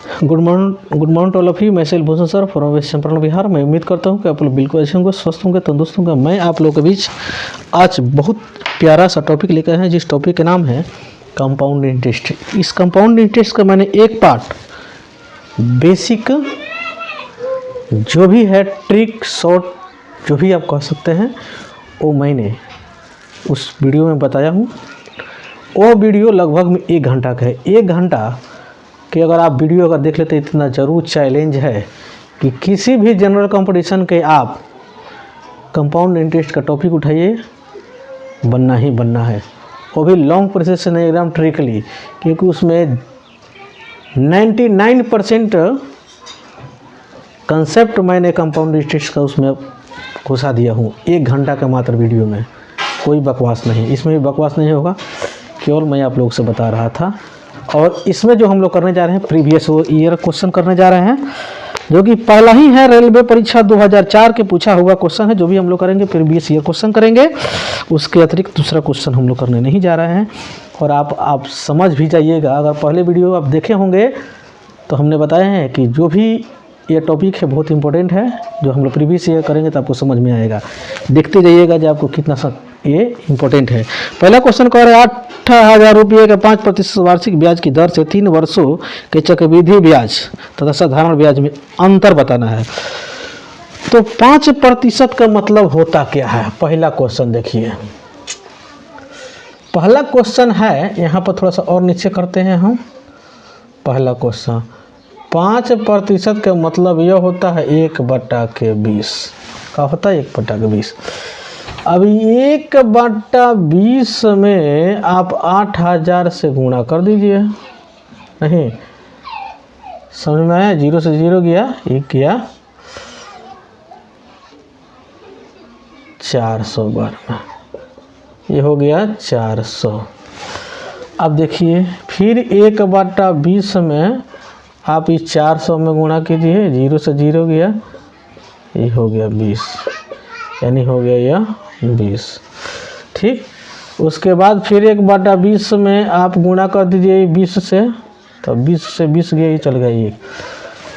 Good morning to all of you. मैं Shail Bhushan sir from West Champaran Bihar. मैं उम्मीद करता हूँ कि आप लोग बिल्कुल अच्छे होंगे, स्वस्थ होंगे, तंदुरुस्त होंगे। मैं आप लोगों के बीच आज बहुत प्यारा सा टॉपिक लेकर हैं, जिस टॉपिक का नाम है कंपाउंड इंटरेस्ट। इस कंपाउंड इंटरेस्ट का मैंने एक पार्ट बेसिक जो भी है, ट्रिक शॉर्ट जो भी आप कह सकते हैं, वो मैंने उस वीडियो में बताया हूँ। वो वीडियो लगभग 1 घंटा का है। 1 घंटा कि अगर आप वीडियो अगर देख लेते, इतना ज़रूर चैलेंज है कि किसी भी जनरल कंपटीशन के आप कंपाउंड इंटरेस्ट का टॉपिक उठाइए, बनना ही बनना है। वो भी लॉन्ग प्रोसेस से नहीं, एकदम ट्रिकली, क्योंकि उसमें 99% कंसेप्ट मैंने कंपाउंड इंटरेस्ट का उसमें घुसा दिया हूँ 1 घंटा का मात्र वीडियो में। कोई बकवास नहीं, इसमें भी बकवास नहीं होगा, केवल मैं आप लोग से बता रहा था। और इसमें जो हम लोग करने जा रहे हैं, प्रीवियस ईयर क्वेश्चन करने जा रहे हैं, जो कि पहला ही है, रेलवे परीक्षा 2004 के पूछा हुआ क्वेश्चन है। जो भी हम लोग करेंगे प्रीवियस ईयर क्वेश्चन करेंगे, उसके अतिरिक्त दूसरा क्वेश्चन हम लोग करने नहीं जा रहे हैं। और आप समझ भी जाइएगा, अगर पहले वीडियो आप देखे होंगे तो हमने बताया है कि जो भी ये टॉपिक है बहुत इंपॉर्टेंट है, जो हम लोग प्रीवियस ईयर करेंगे तो आपको समझ में आएगा। देखते जाइएगा जो आपको कितना सा ये इंपॉर्टेंट है। पहला क्वेश्चन कह रहा है 8,000 रुपये के 5% वार्षिक ब्याज की दर से 3 वर्षों के चक्रवृद्धि ब्याज तथा साधारण ब्याज में अंतर बताना है। तो 5% का मतलब होता क्या है? पहला क्वेश्चन देखिए, पहला क्वेश्चन है, यहाँ पर थोड़ा सा और नीचे करते हैं हम। पहला क्वेश्चन 5% का मतलब यह होता है 1/20 का होता है, 1/20। अब 1/20 में आप 8,000 से गुणा कर दीजिए। नहीं समझ में आया? 0 से 0 गया, 1 गया 400 बार में, ये हो गया 400। अब देखिए फिर 1/20 में आप इस 400 में गुणा कीजिए, 0 से 0 गया, ये हो गया 20, यानी हो गया यह 20। ठीक, उसके बाद फिर 1/20 में आप गुणा कर दीजिए 20 से, तो 20 से 20 गया, ये चल गया 1।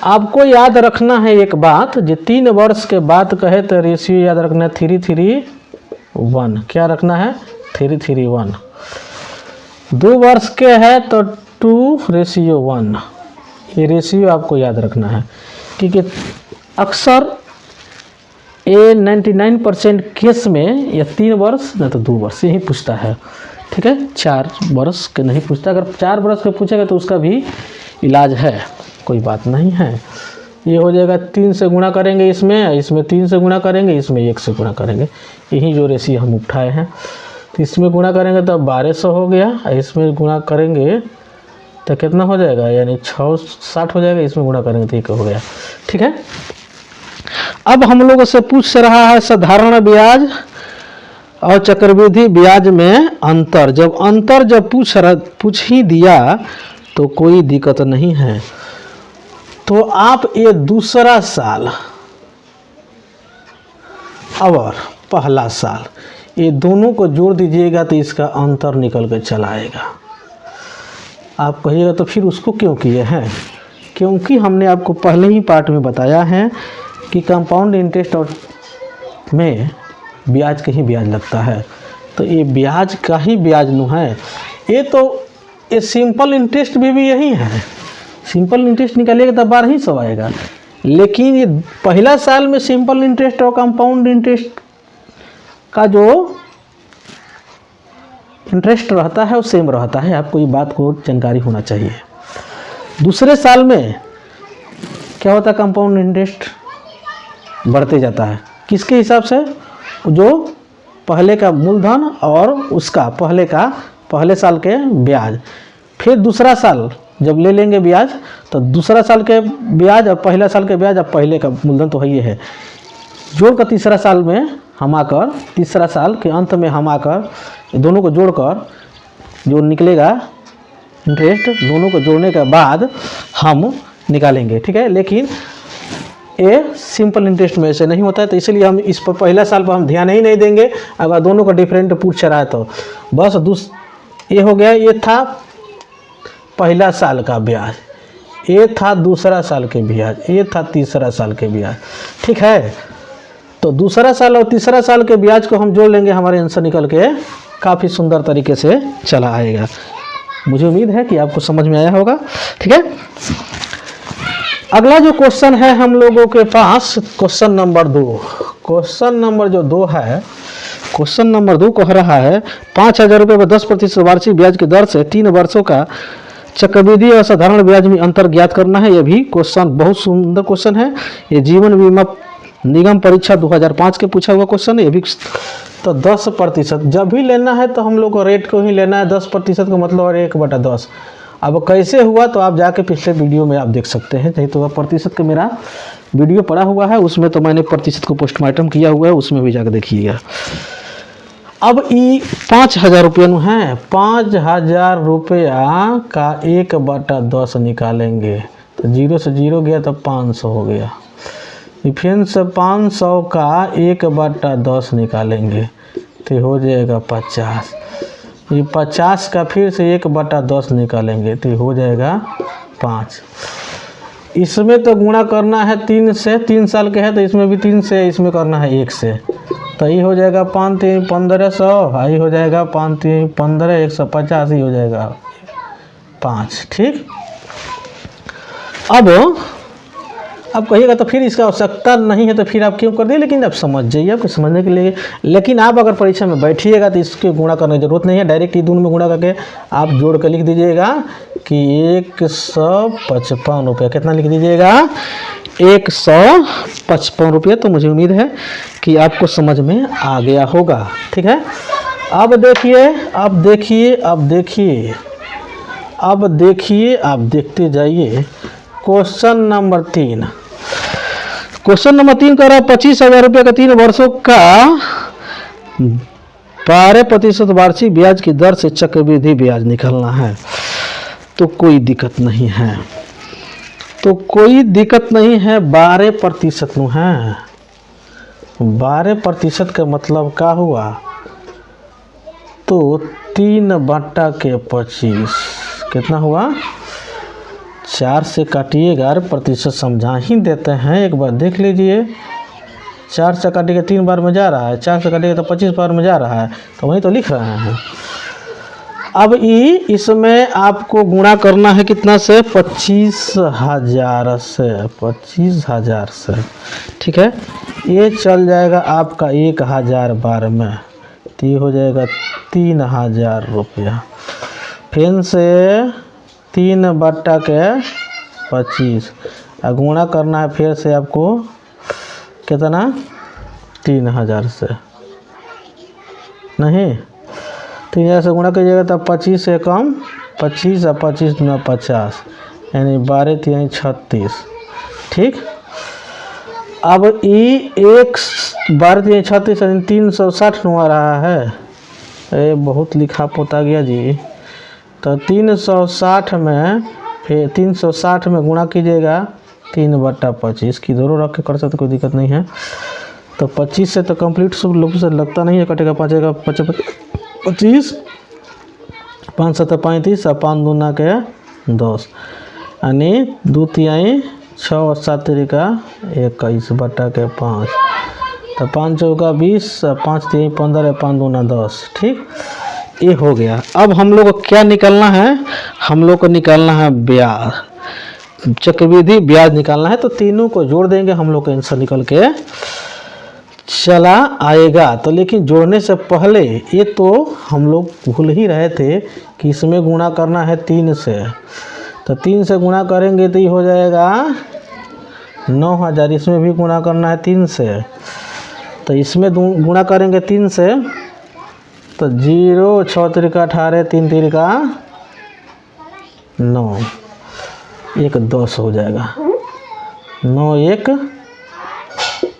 आपको याद रखना है एक बात, जो 3 वर्ष के बाद कहे तो रेशियो याद रखना है 3:1। क्या रखना है? 3:1। 2 वर्ष के है तो 2:1। ये रेशियो आपको याद रखना है, क्योंकि अक्सर ये 99% केस में या 3 वर्ष नहीं तो 2 वर्ष ही पूछता है। ठीक है, 4 वर्ष के नहीं पूछता। अगर 4 वर्ष के पूछेगा तो उसका भी इलाज है, कोई बात नहीं है। ये हो जाएगा 3 से गुणा करेंगे, इसमें 3 से गुणा करेंगे, इसमें 1 से गुणा करेंगे। यही जो रेशियो हम उठाए हैं, तो इसमें गुणा करेंगे तो 1200 हो गया, इसमें गुणा करेंगे तो कितना हो जाएगा, यानी 660 हो जाएगा। इसमें गुणा करेंगे तो 1 हो गया। ठीक है, अब हम लोगों से पूछ रहा है साधारण ब्याज और चक्रवृद्धि ब्याज में अंतर। जब अंतर पूछ ही दिया तो कोई दिक्कत नहीं है। तो आप ये दूसरा साल और पहला साल, ये दोनों को जोड़ दीजिएगा तो इसका अंतर निकल कर चला आएगा। आप कहिएगा तो फिर उसको क्यों किए हैं? क्योंकि हमने आपको पहले ही पार्ट में बताया है कि कंपाउंड इंटरेस्ट और में ब्याज का ही ब्याज लगता है, तो ये ब्याज का ही ब्याज नु है। ये सिंपल इंटरेस्ट भी यही है। सिंपल इंटरेस्ट निकालिएगा तो 1200 आएगा, लेकिन ये पहला साल में सिंपल इंटरेस्ट और कंपाउंड इंटरेस्ट का जो इंटरेस्ट रहता है वो सेम रहता है। आपको ये बात को जानकारी होना चाहिए। दूसरे साल में क्या होता है? कंपाउंड इंटरेस्ट बढ़ते जाता है। किसके हिसाब से? जो पहले का मूलधन और उसका पहले साल के ब्याज। फिर दूसरा साल जब ले लेंगे ब्याज, तो दूसरा साल के ब्याज और पहला साल के ब्याज और पहले का मूलधन तो है ही है, जोड़कर तीसरा साल में हम आकर, तीसरा साल के अंत में हम आकर दोनों को जोड़कर जो निकलेगा इंटरेस्ट, दोनों को जोड़ने के बाद हम निकालेंगे। ठीक है, लेकिन ये सिंपल इंटरेस्ट में ऐसे नहीं होता है, तो इसलिए हम इस पर पहला साल पर हम ध्यान ही नहीं देंगे। अगर दोनों का डिफरेंट पूछ रहा है तो बस ये हो गया। ये था पहला साल का ब्याज, ये था दूसरा साल के ब्याज, ये था तीसरा साल के ब्याज, ठीक है। तो दूसरा साल और तीसरा साल के ब्याज को हम जोड़ लेंगे, हमारे आंसर निकल के काफ़ी सुंदर तरीके से चला आएगा। मुझे उम्मीद है कि आपको समझ में आया होगा, ठीक है। अगला जो क्वेश्चन है हम लोगों के पास, क्वेश्चन नंबर 2। क्वेश्चन नंबर जो 2 है, क्वेश्चन नंबर 2 कह रहा है 5,000 रुपये में 10% वार्षिक ब्याज की दर से 3 वर्षों का चक्रवृद्धि और साधारण ब्याज में अंतर ज्ञात करना है। यह भी क्वेश्चन बहुत सुंदर क्वेश्चन है। ये जीवन बीमा निगम परीक्षा 2005 के पूछा हुआ क्वेश्चन है। ये भी तो 10% जब भी लेना है तो हम लोग को रेट को ही लेना है। 10% का मतलब है 1/10। अब कैसे हुआ तो आप जाके पिछले वीडियो में आप देख सकते हैं। नहीं तो प्रतिशत का मेरा वीडियो पड़ा हुआ है, उसमें तो मैंने प्रतिशत को पोस्टमार्टम किया हुआ है, उसमें भी जाकर देखिएगा। अब ये 5,000 रुपये है, 5,000 रुपया का 1/10 निकालेंगे तो 0 से 0 गया तो 500 हो गया। फिर से 500 का 1/10 निकालेंगे तो हो जाएगा 50। ये 50 का फिर से 1/10 निकालेंगे तो हो जाएगा 5। इसमें तो गुणा करना है 3 से, 3 साल के है तो इसमें भी 3 से, इसमें करना है 1 से, तो ये हो जाएगा 5 3 1500, ये हो जाएगा 5 3 15 150, ही हो जाएगा 5, ठीक। अब कहिएगा तो फिर इसका आवश्यकता नहीं है तो फिर आप क्यों कर दिए, लेकिन आप समझ जाइए, आपको समझने के लिए। लेकिन आप अगर परीक्षा में बैठिएगा तो इसके गुणा करने की जरूरत नहीं है, डायरेक्ट ये दोनों में गुणा करके आप जोड़ कर लिख दीजिएगा कि 155 रुपये। कितना लिख दीजिएगा? 155 रुपये। तो मुझे उम्मीद है कि आपको समझ में आ गया होगा, ठीक है। अब देखिए, आप देखते जाइए। क्वेश्चन नंबर 3 कह रहा है 25,000 रुपये का 3 वर्षों का 12% वार्षिक ब्याज की दर से चक्रवृद्धि ब्याज निकालना है। तो कोई दिक्कत नहीं है, 12% नु है। 12% का मतलब क्या हुआ? तो 3/25 कितना हुआ? 4 से काटिएगा, प्रतिशत समझा ही देते हैं, एक बार देख लीजिए। 4 से काटिएगा 3 बार में जा रहा है, 4 से काटिएगा तो 25 बार में जा रहा है, तो वही तो लिख रहे हैं। अब इसमें आपको गुणा करना है कितना से? 25,000 से, 25,000 से, ठीक है। ये चल जाएगा आपका 1,000 बार में, तो ये हो जाएगा 3,000 रुपया। फिर से 3/25 गुणा करना है फिर से आपको कितना? 3,000 से, नहीं 3,000 से गुणा कीजिएगा तब 25 से कम 25 और 25 दूना 50, यानी 12 3 36, ठीक। अब ये 12 3 36 यानी 360 आ रहा है। अरे बहुत लिखा पोता गया जी। तो 360 में फिर 360 में गुणा कीजिएगा 3/25 की दोनों रख के कर सकते, कोई दिक्कत नहीं है। तो 25 से तो कंप्लीट सब लोग से लगता नहीं है, कटेगा 5 25 5 7 35 और 5 दूना के 10, यानी 2 3 6 और 7 3 21/5। तो 5 चौका 20, 5 3 15, 5 दूना 10, ठीक। ये हो गया। अब हम लोग को क्या निकालना है? हम लोग को निकालना है ब्याज, चक्रवृद्धि ब्याज निकालना है। तो तीनों को जोड़ देंगे, हम लोग का आंसर निकल के चला आएगा। तो लेकिन जोड़ने से पहले ये तो हम लोग भूल ही रहे थे कि इसमें गुणा करना है 3 से। तो 3 से गुणा करेंगे तो ये हो जाएगा 9,000। इसमें भी गुणा करना है 3 से, तो इसमें गुणा करेंगे 3 से तो 0 6 3 18 3 3 9, 1 10 हो जाएगा। 9 1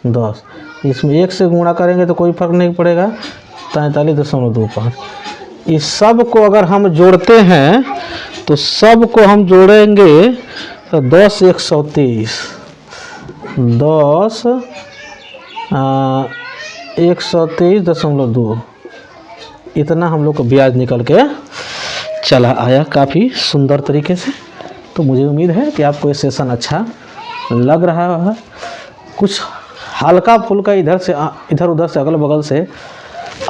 10। इसमें 1 से गुणा करेंगे तो कोई फर्क नहीं पड़ेगा, 43.25। इस सब को अगर हम जोड़ते हैं तो सब को हम जोड़ेंगे तो 10 130, 10 123.2, इतना हम लोग को ब्याज निकल के चला आया काफ़ी सुंदर तरीके से। तो मुझे उम्मीद है कि आपको ये सेशन अच्छा लग रहा है। कुछ हल्का फुल्का इधर उधर से अगल बगल से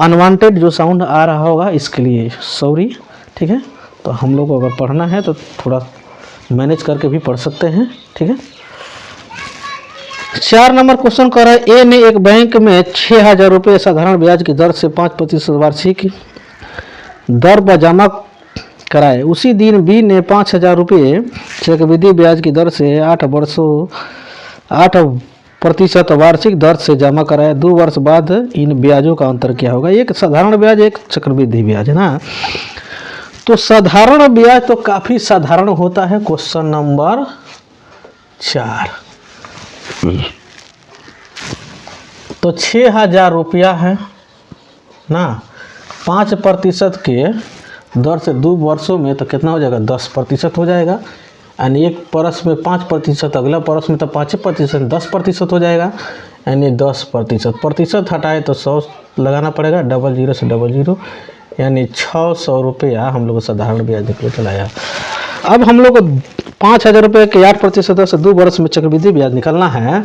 अनवांटेड जो साउंड आ रहा होगा इसके लिए सॉरी, ठीक है। तो हम लोग को अगर पढ़ना है तो थोड़ा मैनेज करके भी पढ़ सकते हैं, ठीक है। 4 नंबर क्वेश्चन कर रहा है, ए ने एक बैंक में 6,000 रुपये साधारण ब्याज की दर से 5% वार्षिक दर पर जमा कराए। उसी दिन बी ने 5,000 रुपये चक्रवृद्धि ब्याज की दर से 8% वार्षिक दर से जमा कराए। 2 वर्ष बाद इन ब्याजों का अंतर क्या होगा? एक साधारण ब्याज, एक चक्रवृद्धि ब्याज, है ना। तो साधारण ब्याज तो काफ़ी साधारण होता है। क्वेश्चन नंबर 4, तो 6,000 रुपया है ना, 5% के दर से 2 वर्षों में तो कितना हो जाएगा? 10% हो जाएगा। यानी एक परस में 5%, अगला परस में तो 5%, 10% हो जाएगा। यानी 10% हटाए तो 100 लगाना पड़ेगा, 00 से 00, यानी 600 रुपया हम लोग को साधारण ब्याज निकल चला आया। अब हम लोग को 5,000 रुपये के 8% से 2 वर्ष में चक्रवृद्धि ब्याज निकलना है,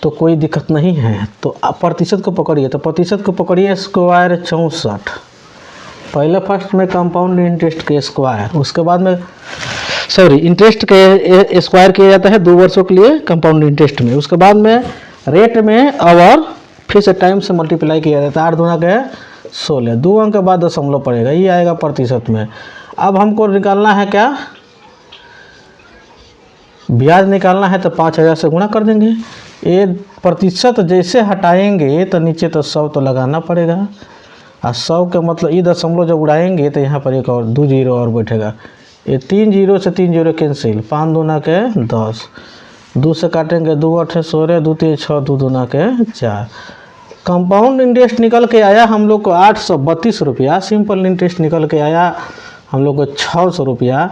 तो कोई दिक्कत नहीं है। तो आप प्रतिशत को पकड़िए, तो प्रतिशत को पकड़िए स्क्वायर 64। पहले फर्स्ट में कंपाउंड इंटरेस्ट के स्क्वायर, उसके बाद में इंटरेस्ट के स्क्वायर किया जाता है 2 वर्षों के लिए कंपाउंड इंटरेस्ट में। उसके बाद में रेट में और फिर से टाइम से मल्टीप्लाई किया जाता है। 8 दूना के 16, 2 अंक के बाद दशमलव पड़ेगा, ये आएगा प्रतिशत में। अब हमको निकालना है क्या? ब्याज निकालना है, तो 5,000 से गुणा कर देंगे। ये प्रतिशत जैसे हटाएंगे तो नीचे तो 100 तो लगाना पड़ेगा, और 100 के मतलब ये दशमलव जब उड़ाएंगे तो यहाँ पर एक और 2 जीरो और बैठेगा। ये 3 जीरो से 3 जीरो कैंसिल, 5 दूना के 10, 2 से काटेंगे 2 8 16, 2 3 6, 2 दूना के 4। कंपाउंड इंटरेस्ट निकल के आया हम लोग को 832 रुपया। सिंपल इंटरेस्ट निकल के आया हम लोग को 600 रुपया।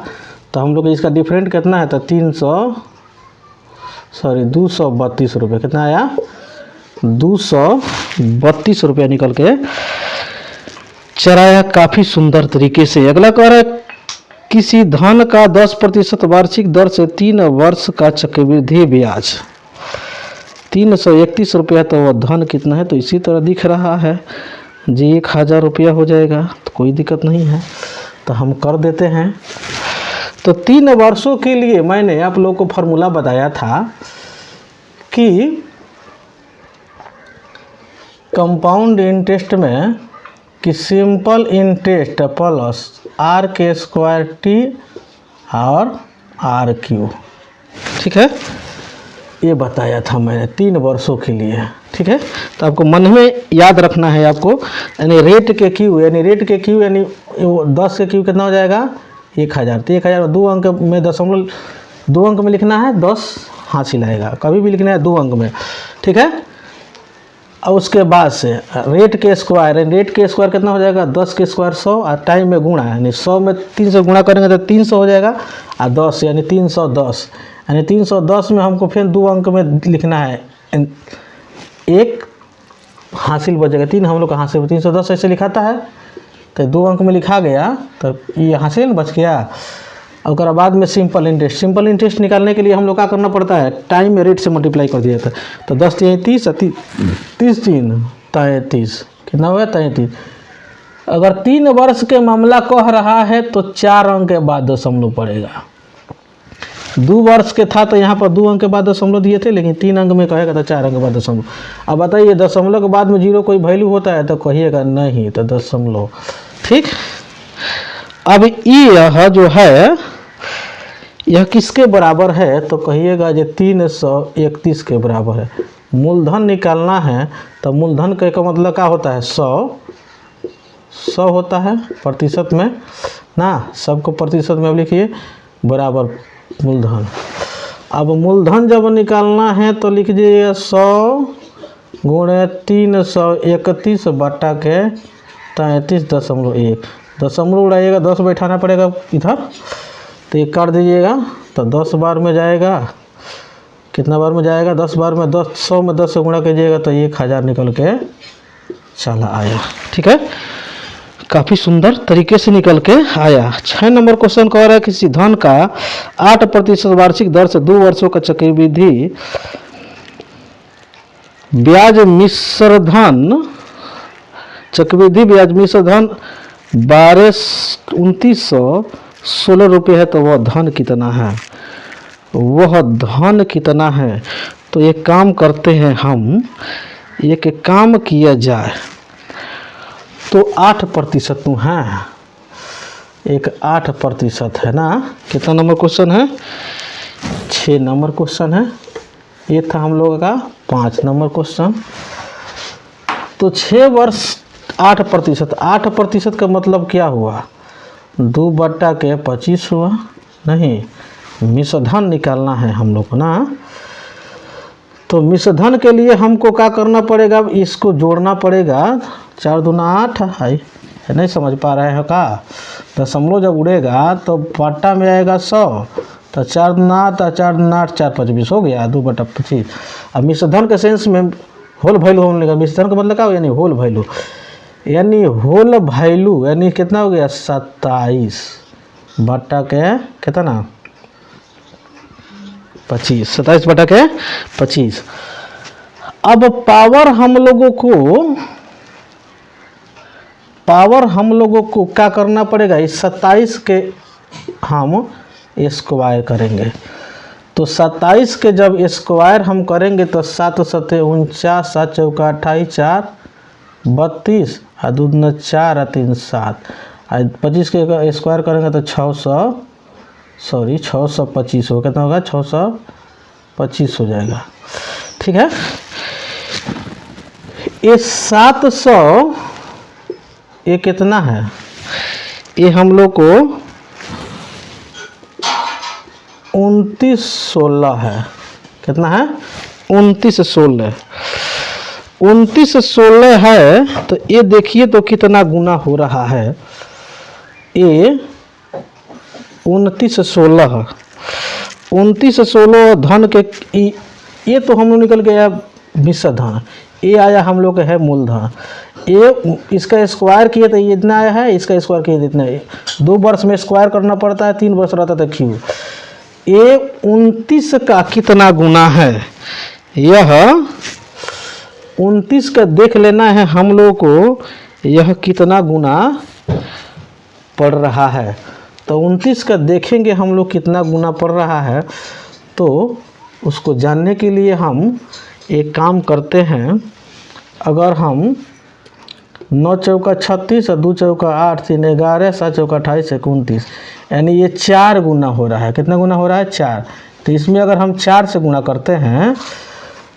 तो हम लोग इसका डिफरेंट कितना है? तो 232 रुपये। कितना आया? 232 रुपया निकल के चराया काफ़ी सुंदर तरीके से। अगला कह रहा है, किसी धन का 10% वार्षिक दर से 3 वर्ष का चक्रवृद्धि ब्याज 331 रुपया। तो वह धन कितना है? तो इसी तरह दिख रहा है जी, 1,000 रुपया हो जाएगा। तो कोई दिक्कत नहीं है, तो हम कर देते हैं। तो 3 वर्षों के लिए मैंने आप लोगों को फॉर्मूला बताया था कि कंपाउंड इंटरेस्ट में कि सिंपल इंटरेस्ट प्लस आर के स्क्वायर टी और आर क्यू, ठीक है, ये बताया था मैंने 3 वर्षों के लिए, ठीक है। तो आपको मन में याद रखना है आपको, यानी रेट के क्यू, यानी रेट के क्यू, यानी 10 के क्यू कितना हो जाएगा? 1,000। तो 1,000 2 अंक में दशमलव 2 अंक में लिखना है, 10 हासिल आएगा। कभी भी लिखना है 2 अंक में, ठीक है। और उसके बाद से रेट के स्क्वायर, रेट के स्क्वायर कितना हो जाएगा? 10 के स्क्वायर 100, और टाइम में गुणा, यानी 100 में 3 से गुणा करेंगे तो 300 हो जाएगा, और 10 यानी 310, यानी 310 में हमको फिर 2 अंक में लिखना है, 1 हासिल बचेगा, 3 हम लोग का हासिल, 310 ऐसे लिखाता है, तो 2 अंक में लिखा गया, तो ये हासिल बच गया। और बाद में सिंपल इंटरेस्ट निकालने के लिए हम लोग क्या करना पड़ता है? टाइम में रेट से मल्टीप्लाई कर दिया था। तो 10 3 30, 30 3 33, कितना हुआ? 33। अगर 3 वर्ष के मामला कह रहा है तो 4 अंक के बाद दशमलव पड़ेगा। 2 वर्ष के था तो यहाँ पर 2 अंक के बाद दशमलव दिए थे, लेकिन 3 अंक में कहेगा तो 4 अंक के बाद दशमलव। अब बताइए, दशमलव के बाद में जीरो कोई वैल्यू होता है? तो कहिएगा नहीं, तो दशमलव, ठीक। अब यह जो है यह किसके बराबर है? तो कहिएगा जो 331 के बराबर है। मूलधन निकालना है, तो मूलधन का मतलब क्या होता है? 100 होता है प्रतिशत में ना, सबको प्रतिशत में लिखिए बराबर मूलधन। अब मूलधन जब निकालना है तो लिख दीजिए 100 गुणे 331 बटा के 33.1। दशमलव उड़ाइएगा, 10 बैठाना पड़ेगा इधर, तो ये कर दीजिएगा, तो 10 बार में जाएगा, कितना बार में जाएगा? 10 बार में 10, 100 में 10 से गुणा कीजिएगा तो 1,000 निकल के चला आया, ठीक है। काफ़ी सुंदर तरीके से निकल के आया। 6 नंबर क्वेश्चन कह रहा है किसी धन का 8% वार्षिक दर से 2 वर्षों का चक्रवृद्धि ब्याज मिश्र धन चक्रवृद्धि ब्याज मिश्र धन 2916 रुपये है, तो वह धन कितना है? वह धन कितना है? तो एक काम करते हैं हम, एक काम किया जाए तो 8% तो है, एक 8% है ना। कितना नंबर क्वेश्चन है? 6 नंबर क्वेश्चन है। ये था हम लोगों का 5 नंबर क्वेश्चन। तो 6 वर्ष 8%, 8% का मतलब क्या हुआ? 2/25 हुआ। नहीं, मिश्रधन निकालना है हम लोग को ना। तो मिश्रधन के लिए हमको क्या करना पड़ेगा? इसको जोड़ना पड़ेगा। 4 दूना 8 है, नहीं समझ पा रहे हो का? दशमलव जब उड़ेगा तो पाटा में आएगा 100, तो 4 दूना 8, 4 दूना 8, 4 5 20 हो गया 2/25। अब मिश्रधन के सेंस में होल वैल्यू होने लगा। मिश्रधन का मतलब क्या हो? यानी होल वैल्यू, यानी होल वैल्यू यानी कितना हो गया? 27 बटा के कितना? 25, 27 बटा के 25। अब पावर हम लोगों को क्या करना पड़ेगा? इस 27 के हम स्क्वायर करेंगे। तो 27 के जब स्क्वायर हम करेंगे तो 7 सते 49, 7 चौका 28, 4 32, 2 दूना 4 और 3 7। 25 के स्क्वायर करेंगे तो 625 हो, कितना होगा? 625 हो जाएगा। ठीक है। ये 700 ये कितना है? ये हम लोग को 2916 है। कितना है? 2916। 2916 है। तो ये देखिए तो कितना गुना हो रहा है। ये 2916, 2916 धन के ये तो हम लोग निकल गया मिश्र धन। ये आया हम लोग है मूलधन। ये इसका स्क्वायर किए तो ये इतना आया है, इसका स्क्वायर किए तो इतना है। 2 वर्ष में स्क्वायर करना पड़ता है, 3 वर्ष रहता था क्यों। ये 29 का कितना गुना है? यह 29 का देख लेना है हम लोग को, यह कितना गुना पड़ रहा है। तो 29 का देखेंगे हम लोग कितना गुना पड़ रहा है। तो उसको जानने के लिए हम एक काम करते हैं। अगर हम 9 चौका 36 और 2 चौका 8, 3 11, 7 चौका 28, 29, यानी ये 4 गुना हो रहा है। कितना गुना हो रहा है? 4। तो इसमें अगर हम 4 से गुना करते हैं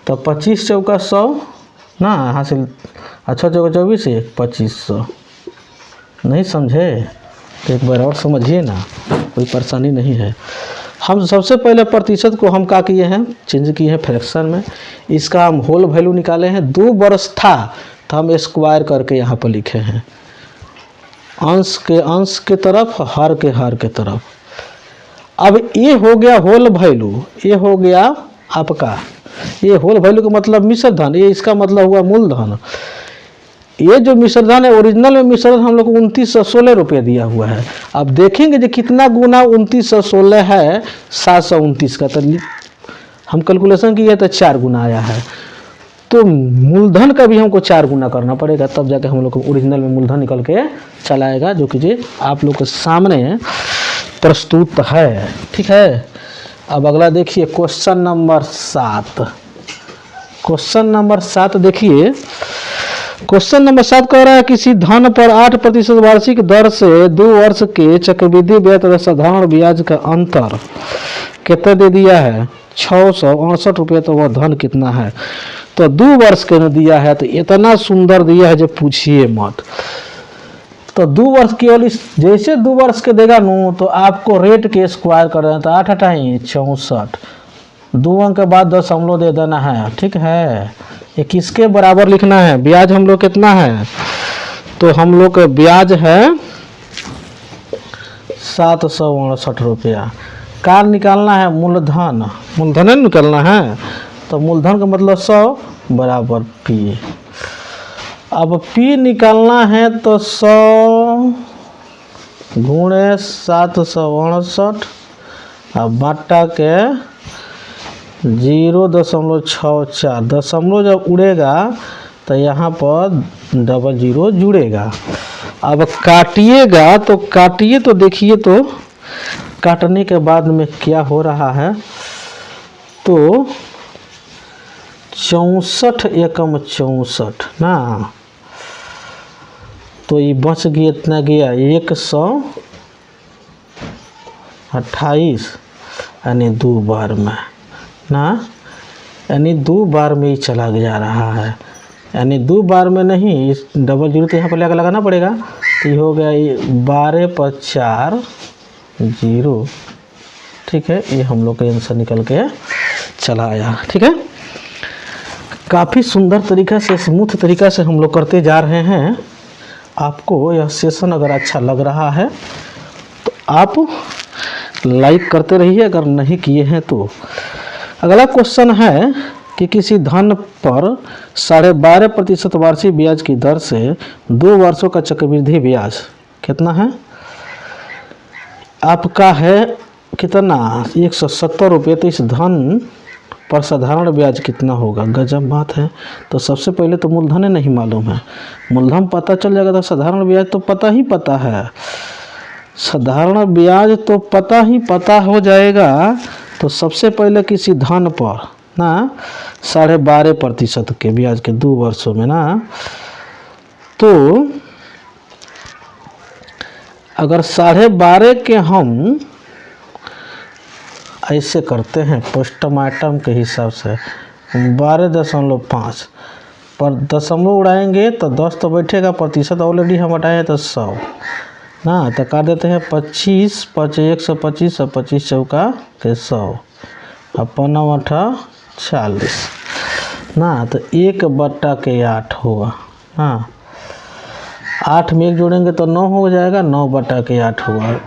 तो 25 चौका 100 ना हासिल, 6 चौका 24, 2500। नहीं समझे तो एक बार और समझिए ना, कोई परेशानी नहीं है। हम सबसे पहले प्रतिशत को हम क्या किए हैं? चेंज किए हैं फ्रैक्शन में। इसका हम होल वैल्यू निकाले हैं। 2 वर्ष था तो हम स्क्वायर करके यहाँ पर लिखे हैं, अंश के तरफ, हर के तरफ। अब ये हो गया होल वैल्यू, ये हो गया आपका, ये होल वैल्यू का मतलब मिश्र धन, ये इसका मतलब हुआ मूलधन। ये जो मिश्रधन है, ओरिजिनल में मिश्रधन हम लोग को 2916 रुपये दिया हुआ है। अब देखेंगे जो कितना गुना 2916 है 729 का। तो हम कैलकुलेशन किए तो 4 गुना आया है। तो मूलधन का भी हमको 4 गुना करना पड़ेगा, तब जाके हम लोग को ओरिजिनल में मूलधन निकल के चलाएगा, जो कि जी आप लोग के सामने प्रस्तुत है। ठीक है। अब अगला देखिए क्वेश्चन नंबर 7। क्वेश्चन नंबर 7 देखिए। क्वेश्चन नंबर 7 कह रहा है किसी धन पर 8% वार्षिक दर से 2 वर्ष के चक्रवृद्धि ब्याज तथा साधारण ब्याज का अंतर कितना दे दिया है? 668 रुपये। तो वह धन कितना है? तो 2 वर्ष के ने दिया है, तो इतना सुंदर दिया है जो पूछिए मत। तो 2 वर्ष केवल जैसे 2 वर्ष के देगा नो, तो आपको रेट के स्क्वायर कर देना। तो 8 8 64, 2 अंक के बाद दशमलव दे देना है। ठीक है। ये किसके बराबर लिखना है? ब्याज हम लोग कितना है? तो हम लोग का ब्याज है 768 रुपया। कार निकालना है मूलधन, मूलधन निकालना है। तो मूलधन का मतलब 100 बराबर P। अब P निकालना है तो 100 गुणे 768 अब बटा के 0.64 दशमलव जब उड़ेगा तो यहाँ पर 00 जुड़ेगा। अब काटिएगा तो काटिए तो देखिए तो काटने के बाद में क्या हो रहा है, तो 64 एकम 64 ना, तो ये बच गया इतना गया 128 यानी 2 बार में ना, यानी 2 बार में ही चला जा रहा है, यानी 2 बार में नहीं, इस 00 तो यहाँ पर लगाना पड़ेगा। तो ये हो गया 12 पर 4 0। ठीक है, ये हम लोग का आंसर निकल के चला आया। ठीक है, काफ़ी सुंदर तरीका से स्मूथ तरीका से हम लोग करते जा रहे हैं। आपको यह सेशन अगर अच्छा लग रहा है तो आप लाइक करते रहिए, अगर नहीं किए हैं तो। अगला क्वेश्चन है कि किसी धन पर 12.5% वार्षिक ब्याज की दर से 2 वर्षों का चक्रवृद्धि ब्याज कितना है? आपका है कितना 170 रुपये। तो इस धन पर साधारण ब्याज कितना होगा? गजब बात है। तो सबसे पहले तो मूलधन नहीं मालूम है, मूलधन पता चल जाएगा तो साधारण ब्याज तो पता ही पता है, साधारण ब्याज तो पता हो जाएगा। तो सबसे पहले किसी धन पर ना 12.5% के ब्याज के 2 वर्षों में ना, तो अगर 12.5 के हम ऐसे करते हैं पोस्टमार्टम के हिसाब से 12.5 पर दशमलव उड़ाएंगे तो 10 तो बैठेगा, प्रतिशत ऑलरेडी हम हटाए तो 100 ना, तो काट देते हैं 25 5 125 और 25 चौका के 100 और 5 8 40 ना, तो 1/8 होगा। हाँ, 8 में 1 जोड़ेंगे तो 9 हो जाएगा, 9/8 होगा।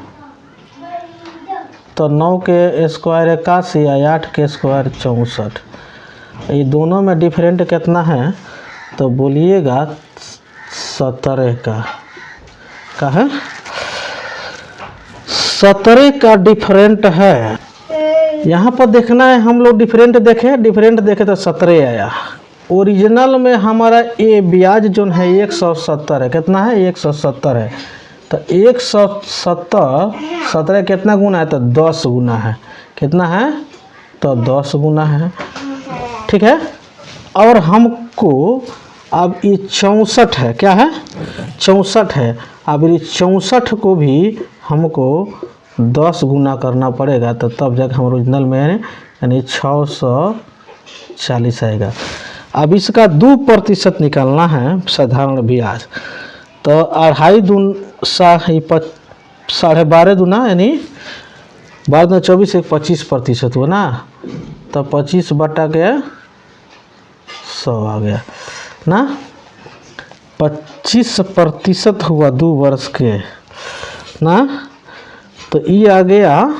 तो 9 के स्क्वायर 81 या 8 के स्क्वायर 64। ये दोनों में डिफरेंट कितना है? तो बोलिएगा 17 का है, 17 का डिफरेंट है। यहाँ पर देखना है, हम लोग डिफरेंट देखे तो 17 आया। ओरिजिनल में हमारा ये ब्याज जो है 170 है। कितना है? 170 है। तो 170 कितना गुना है? तो 10 गुना है। कितना है? तो 10 गुना है। ठीक है, और हमको अब ये 64 है, क्या है? 64 है। अब ये 64 को भी हमको 10 गुना करना पड़ेगा, तो तब जाकर हम ओरिजिनल में यानी 640 आएगा। अब इसका 2% निकालना है साधारण ब्याज। तो 2.5 दून 12.5 दूना यानी 12 में 24 एक 25% हुआ ना, तो 25 बटा के 100 आ गया ना, 25% हुआ 2 वर्ष के ना। तो ये आ गया,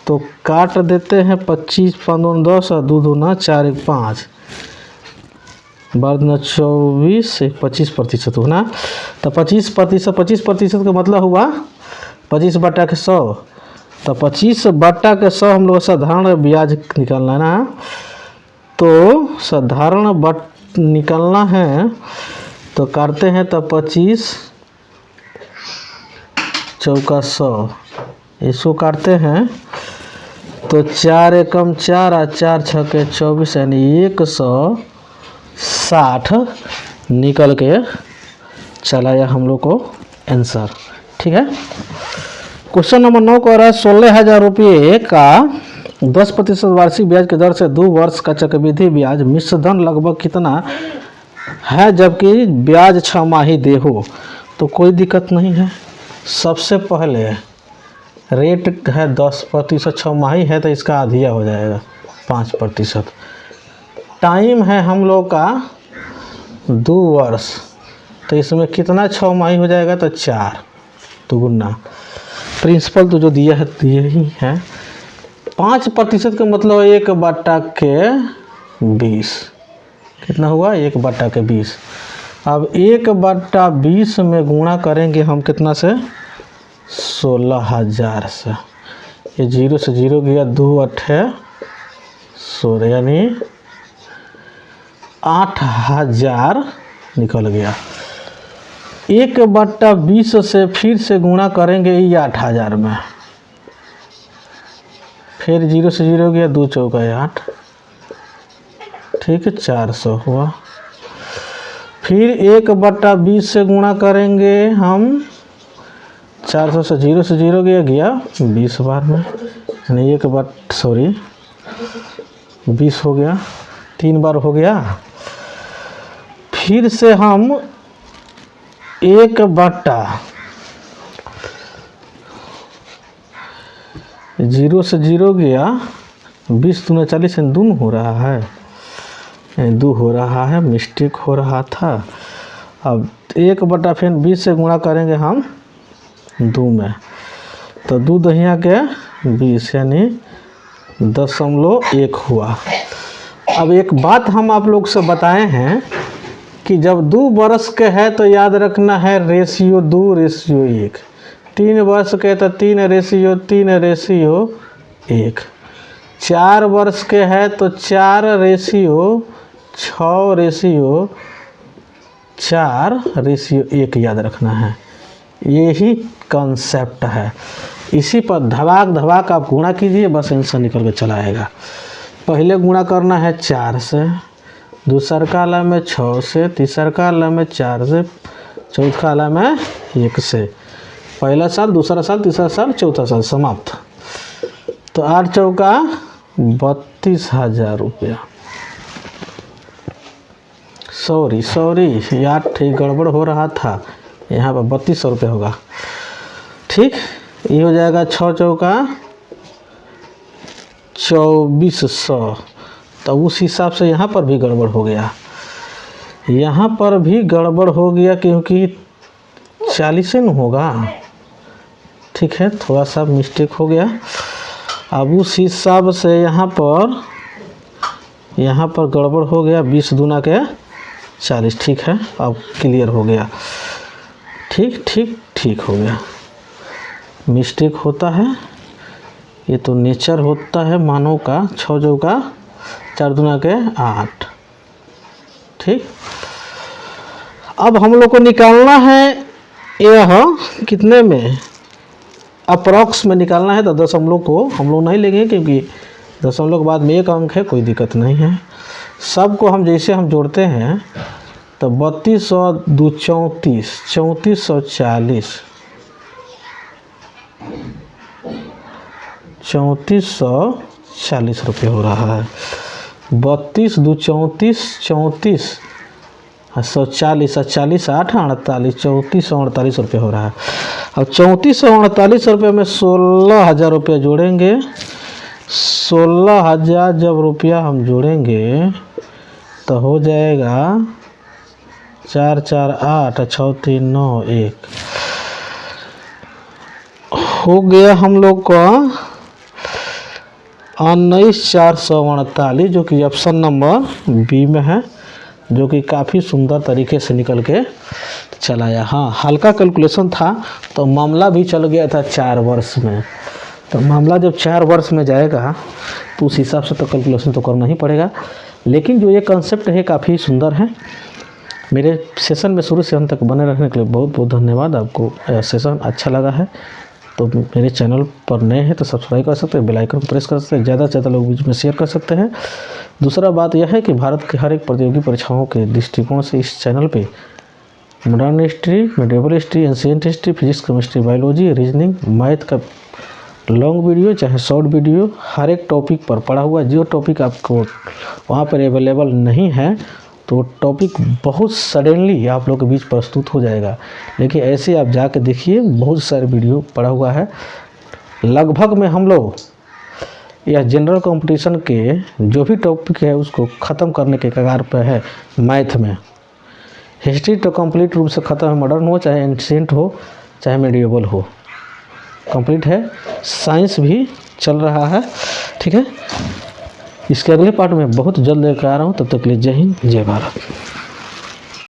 तो काट देते हैं 25 5 10 और 2 दूना 4 1 5 12 24 25% हुआ ना। तो 25% का मतलब हुआ 25 बटा के 100। तो 25 बटा के 100 हम लोग साधारण ब्याज निकालना है ना। तो साधारण निकालना है तो करते हैं, तो 25 चौका 100 इसको काटते हैं तो 4 एकम 4 और 4 छके 24 यानी 160 निकल के चला या हम लोग को आंसर। ठीक है, क्वेश्चन नंबर 9 को रहा है 16,000 रुपये का 10% वार्षिक ब्याज की दर से 2 वर्ष का चक्रवृद्धि ब्याज मिश्र धन लगभग कितना है, जबकि ब्याज 6 माही दे हो। तो कोई दिक्कत नहीं है। सबसे पहले रेट है 10%, 6 माही है तो इसका आधिया हो जाएगा 5%। टाइम है हम लोग का 2 वर्ष, तो इसमें कितना 6 माही हो जाएगा? तो 4 दुगुना। प्रिंसिपल तो जो दिया है दिए ही है। 5% का मतलब 1/20 कितना हुआ? 1/20। अब 1/20 में गुणा करेंगे हम कितना से, 16,000 से। ये 0 से 0 गया, 2 8 16, यानी 8,000 निकल गया। 1/20 से फिर से गुणा करेंगे ये 8,000 में, फिर 0 से 0 गया, 2 चौका 8, ठीक है, 400 हुआ। फिर 1/20 से गुणा करेंगे हम, 400 से 0 गया 20 बार में, यानी 20 हो गया, 3 बार हो गया। फिर से हम 1/0 से 0 गया, 20 दूना 40 2 हो रहा है, 2 हो रहा है, मिस्टेक हो रहा था। अब 1/20 से गुणा करेंगे हम 2 में, तो 2 दहिया के 20, यानी 0.1 हुआ। अब एक बात हम आप लोग से बताए हैं कि जब 2 वर्ष के है तो याद रखना है रेशियो 2:1, 3 वर्ष के तो 3:3:1, 4 वर्ष के है तो 4:6:4:1 याद रखना है। यही कॉन्सेप्ट है, इसी पर धबाक आप गुणा कीजिए, बस आंसर निकल के चला आएगा। पहले गुणा करना है 4 से, दूसर काला में 6 से, तीसर काला में 4 से, चौथा काला में 1 से। पहला साल, दूसरा साल, तीसरा साल, चौथा साल समाप्त। तो 8 चौका 32,000 रुपया। सॉरी 8 गड़बड़ हो रहा था, यहाँ पर 3200 रुपये होगा, ठीक। ये हो जाएगा 6 चौका 2400। तो उस हिसाब से यहाँ पर भी गड़बड़ हो गया, यहाँ पर भी गड़बड़ हो गया, क्योंकि 40 न होगा, ठीक है, थोड़ा सा मिस्टेक हो गया। अब उस हिसाब से यहाँ पर गड़बड़ हो गया, 20 दूना के 40, ठीक है, अब क्लियर हो गया, ठीक हो गया। मिस्टेक होता है, ये तो नेचर होता है मानव का। 6 चौका 4 दूना के 8, ठीक। अब हम लोग को निकालना है यह कितने में, अप्रॉक्स में निकालना है। तो दशमलव को हम लोग नहीं लेंगे, क्योंकि दशमलव के बाद में 1 अंक है, कोई दिक्कत नहीं है। सबको हम जैसे हम जोड़ते हैं तो 32 और 2 34, 3440, 3440 रुपये हो रहा है। 32 2 34, 34 140, 40 8 48, 3448 रुपये हो रहा है। अब 3448 रुपये में 16,000 रुपये जोड़ेंगे। 16,000 जब रुपया हम जोड़ेंगे तो हो जाएगा 4 4 8 6 3 9 1, हो गया हम लोग का 19,448, जो कि ऑप्शन नंबर बी में है, जो कि काफ़ी सुंदर तरीके से निकल के चलाया। हाँ, हल्का कैलकुलेशन था, तो मामला भी चल गया था 4 वर्ष में। तो मामला जब 4 वर्ष में जाएगा तो उस हिसाब से तो कैलकुलेशन तो करना ही पड़ेगा। लेकिन जो ये कंसेप्ट है काफ़ी सुंदर है। मेरे सेशन में शुरू से अंत तक बने रहने के लिए बहुत बहुत धन्यवाद। आपको सेशन अच्छा लगा है तो मेरे चैनल पर नए हैं तो सब्सक्राइब कर सकते हैं, बेल आइकन को प्रेस कर सकते हैं, ज़्यादा से ज़्यादा लोग बीच में शेयर कर सकते हैं। दूसरा बात यह है कि भारत के हर एक प्रतियोगी परीक्षाओं के दृष्टिकोण से इस चैनल पे modern history, medieval history, ancient history, physics, chemistry, biology, reasoning, math का लॉन्ग वीडियो चाहे शॉर्ट वीडियो हर एक टॉपिक पर पढ़ा हुआ। जो टॉपिक आपको वहाँ पर अवेलेबल नहीं है तो टॉपिक बहुत सडनली आप लोग के बीच प्रस्तुत हो जाएगा। लेकिन ऐसे आप जाके देखिए, बहुत सारे वीडियो पड़ा हुआ है। लगभग में हम लोग यह जनरल कंपटीशन के जो भी टॉपिक है उसको ख़त्म करने के कगार पर है। मैथ में हिस्ट्री तो कंप्लीट रूप से ख़त्म है, मॉडर्न हो चाहे एंशिएंट हो चाहे मेडिएवल हो, कंप्लीट है। साइंस भी चल रहा है, ठीक है। इसके अगले पार्ट में बहुत जल्द लेकर आ रहा हूँ। तब तक के लिए जय हिंद, जय भारत।